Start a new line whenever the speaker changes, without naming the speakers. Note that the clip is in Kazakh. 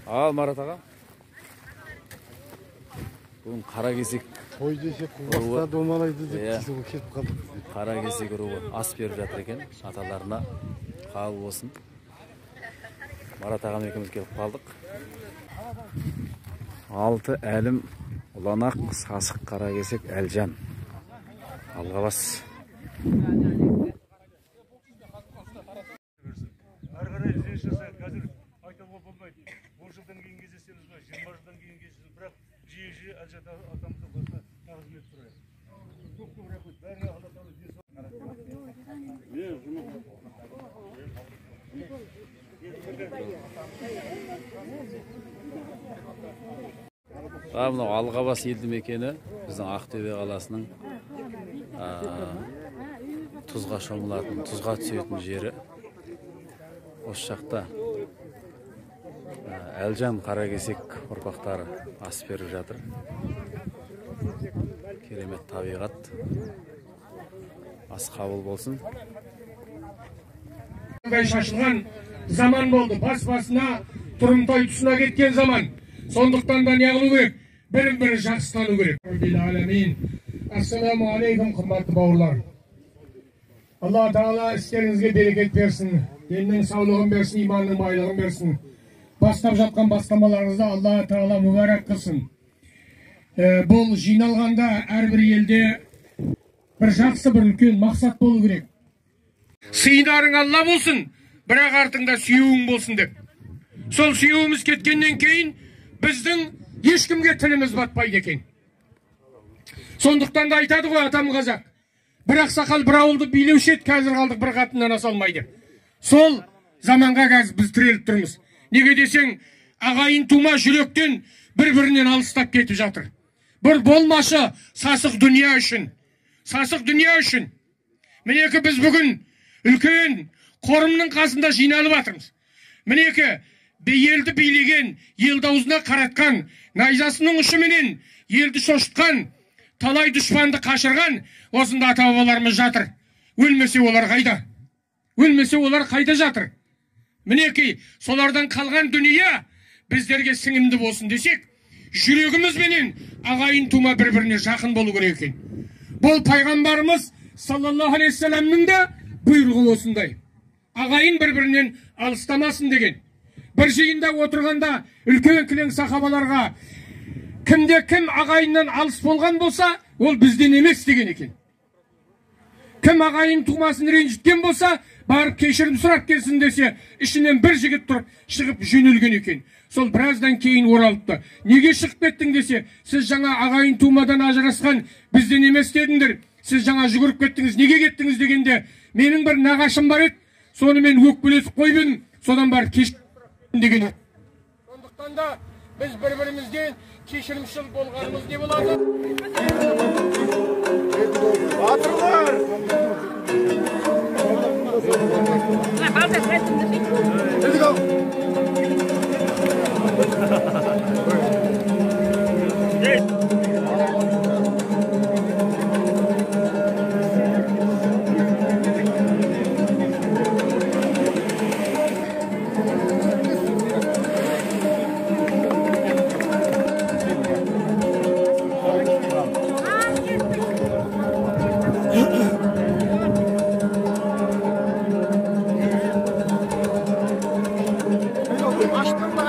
Al Марат аға. Бүгін қара кесек
той десек құлақта домалайды деп кесіп кетіп қалдық.
Қара кесек руы ас беріп жатыр екен. Аталарына қабыл болсын. Марат ағам екеуміз келіп қалдық. 6 әлім ұланақ сасық қара кесек әлжан. Алға бас. Мынау Алғабас елді мекені біздің Ақтөбе қаласының тұзға шомылатын, тұзға түсетін жері. Осы жақта әлжан қаракесек ұрпақтары ас беріп жатыр. Керемет табиғат. Ас қабыл болсын.
Шашылған заман болды. Бас-басына тұрымтай тұсына кеткен заман. Сондықтан да не қылу керек? Бірін-бірі жақсы тану керек. Ассаламу алейкум, қымбатты бауырлар. Алла Тағала істеріңізге берекет берсін. Деннің саулығын берсін, иманның байлығын берсін. Бастап жатқан бастамаларыңызды Алла Тағала мүбәрәк қылсын. Бұл жиналғанда әрбір елде бір жақсы, бір үлкен мақсат болу керек. Сыйдарың Алла болсын, бірақ артыңда сүйеуің болсын деп. Сол сүйеуіміз кеткеннен кейін біздің ешкімге тіліміз батпайды екен. Сондықтан да айтады ғой атам қазақ. Бір ақсақал бір ауылды билеуші еді, қазір қалдық бір қатыннан аса алмайды. Сол заманға қазір біз тіреліп тұрмыз. Неге десең, ағайын тума жүректен бір-бірінен алыстап кетіп жатыр. Бір болмашы сасық дүния үшін. Сасық дүния үшін. Мінекі біз бүгін үлкен қорымның қасында жиналып жатырмыз. Мінекі елді билеген, елді аузына қаратқан, найзасының ұшыменен елді шошытқан, талай дұшпанды қашырған осында ата-бабаларымыз жатыр. Өлмесе олар қайда? Өлмесе олар қайда жатыр? Мінеки, солардан қалған дүние біздерге сіңімді болсын десек, жүрегімізбенен ағайын тума бір-біріне жақын болу керек екен. Бұл пайғамбарымыз саллаллаху алейхи вассаламның да бұйрығы осындай. Ағайын бір-бірінен алыстамасын деген. Бір жиында отырғанда үлкен-кілең сахабаларға кімде-кім ағайыннан алыс болған болса, ол бізден емес деген екен. Кім ағайын тумасын ренжіткен болса, барып кешірім сұрап келсін десе, ішінен бір жігіт тұрып, шығып жөнелген екен. Сол біраздан кейін оралыпты. Неге шығып кеттің десе, сіз жаңа ағайын тумадан ажырасқан бізден емес дедіңдер. Сіз жаңа жүгіріп кеттіңіз, неге кеттіңіз дегенде, менің бір нағашым бар еді, соны мен өкпелетіп қойып едім, содан барып кешірім деген. Сондықтан да біз бір-бірімізден кешірімшіл болғанымыз не болады? Батырлар! Açtım da